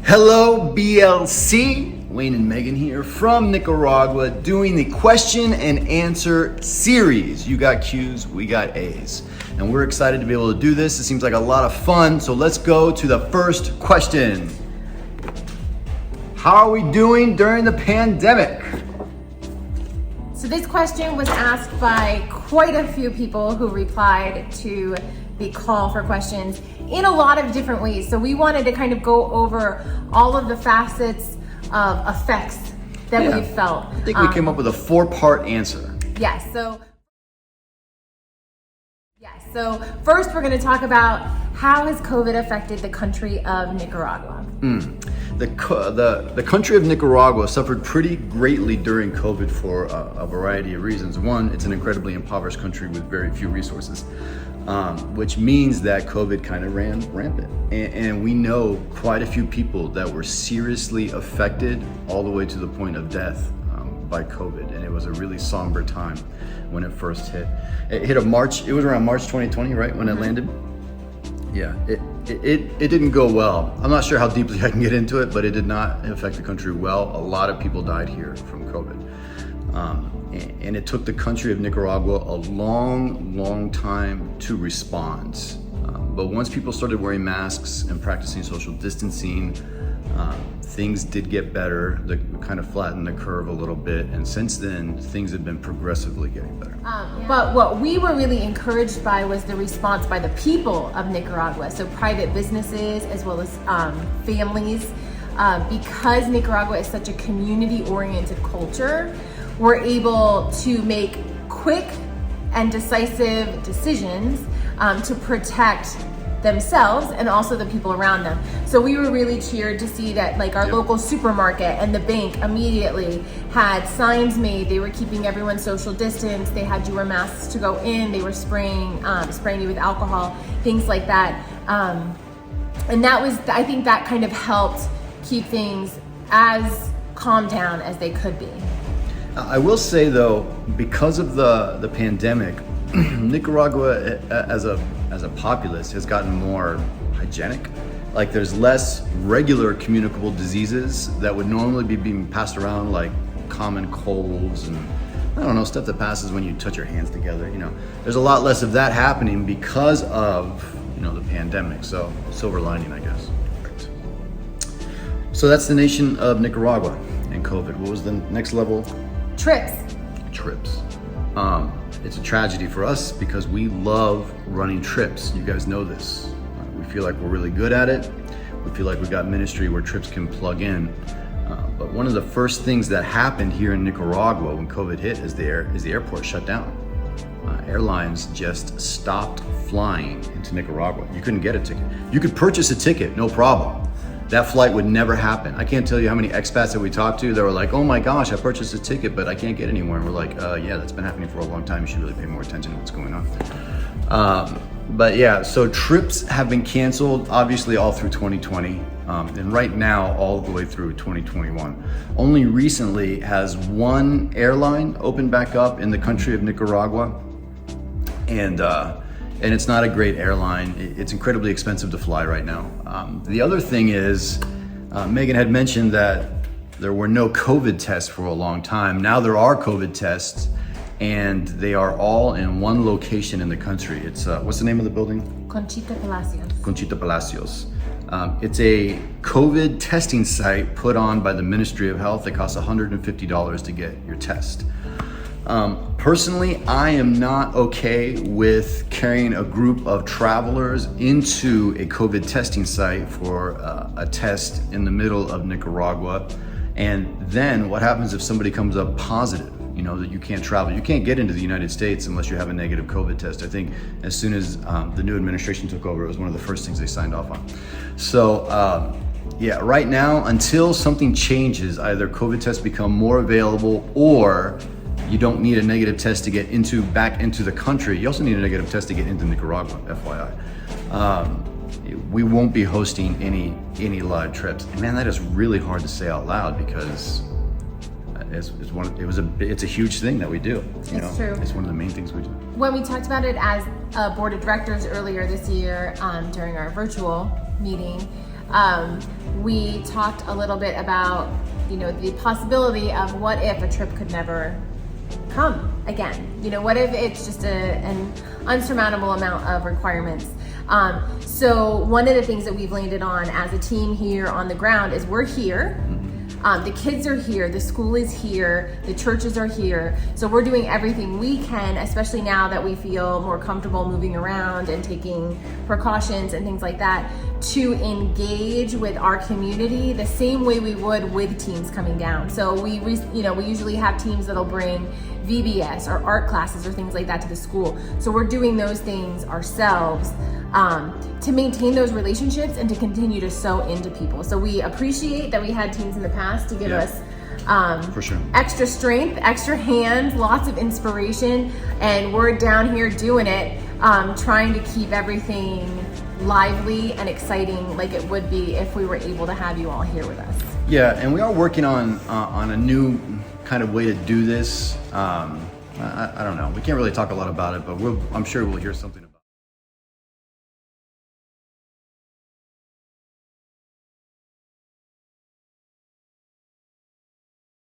Hello, BLC. Wayne and Megan here from Nicaragua doing the question and answer series. You got Q's, we got A's. And we're excited to be able to do this. It seems like a lot of fun. So let's go to the first question. How are we doing during the pandemic? So this question was asked by quite a few people who replied to the call for questions in a lot of different ways. So we wanted to kind of go over all of the facets of effects that we've felt. I think we came up with a 4-part answer. Yes. So first we're going to talk about how has COVID affected the country of Nicaragua. The country of Nicaragua suffered pretty greatly during COVID for a variety of reasons. One, it's an incredibly impoverished country with very few resources, which means that COVID kind of ran rampant. And we know quite a few people that were seriously affected all the way to the point of death by COVID. And it was a really somber time when it first hit. It hit it was around March 2020, right, when it landed? Yeah, it didn't go well. I'm not sure how deeply I can get into it, but it did not affect the country well. A lot of people died here from COVID. And it took the country of Nicaragua a long time to respond. But once people started wearing masks and practicing social distancing, things did get better. They kind of flattened the curve a little bit. And since then, things have been progressively getting better. But what we were really encouraged by was the response by the people of Nicaragua. So private businesses as well as families. Because Nicaragua is such a community-oriented culture, we're able to make quick and decisive decisions to protect themselves and also the people around them. So we were really cheered to see that like our local supermarket and the bank immediately had signs made. They were keeping everyone social distance. They had you wear masks to go in. They were spraying you with alcohol, things like that. And that was, I think that kind of helped keep things as calm down as they could be. I will say though, because of the pandemic, Nicaragua as a populace has gotten more hygienic. Like there's less regular communicable diseases that would normally be being passed around, like common colds and I don't know, stuff that passes when you touch your hands together. There's a lot less of that happening because of the pandemic. So silver lining, I guess. Right. So that's the nation of Nicaragua and COVID. What was the next level? Trips. It's a tragedy for us because we love running trips. You guys know this. We feel like we're really good at it. We feel like we've got ministry where trips can plug in. But one of the first things that happened here in Nicaragua when COVID hit is the airport shut down. Airlines just stopped flying into Nicaragua. You couldn't get a ticket. You could purchase a ticket, no problem. That flight would never happen. I can't tell you how many expats that we talked to that were like, oh my gosh, I purchased a ticket, but I can't get anywhere. And we're like, yeah, that's been happening for a long time. You should really pay more attention to what's going on. But yeah, so trips have been canceled, obviously all through 2020. And right now, all the way through 2021. Only recently has one airline opened back up in the country of Nicaragua. And it's not a great airline. It's incredibly expensive to fly right now. The other thing is, Megan had mentioned that there were no COVID tests for a long time. Now there are COVID tests, and they are all in one location in the country. It's, what's the name of the building? Conchita Palacios. It's a COVID testing site put on by the Ministry of Health. It costs $150 to get your test. Personally, I am not okay with carrying a group of travelers into a COVID testing site for a test in the middle of Nicaragua. And then what happens if somebody comes up positive, that you can't travel? You can't get into the United States unless you have a negative COVID test. I think as soon as the new administration took over, it was one of the first things they signed off on. So yeah, right now, until something changes, either COVID tests become more available or you don't need a negative test to get back into the country. You also need a negative test to get into Nicaragua, FYI. We won't be hosting any live trips. And man, that is really hard to say out loud because it's a huge thing that we do. It's true. It's one of the main things we do. When we talked about it as a board of directors earlier this year during our virtual meeting, We talked a little bit about, the possibility of what if a trip could never come again. What if it's just an unsurmountable amount of requirements. So one of the things that we've landed on as a team here on the ground is we're here. The kids are here, the school is here, the churches are here. So we're doing everything we can, especially now that we feel more comfortable moving around and taking precautions and things like that, to engage with our community the same way we would with teams coming down. So we usually have teams that'll bring VBS or art classes or things like that to the school. So we're doing those things ourselves to maintain those relationships and to continue to sow into people. So we appreciate that we had teams in the past to give us for sure extra strength, extra hands, lots of inspiration, and we're down here doing it, trying to keep everything lively and exciting like it would be if we were able to have you all here with us. Yeah, and we are working on a new kind of way to do this. I don't know. We can't really talk a lot about it, but I'm sure we'll hear something about it.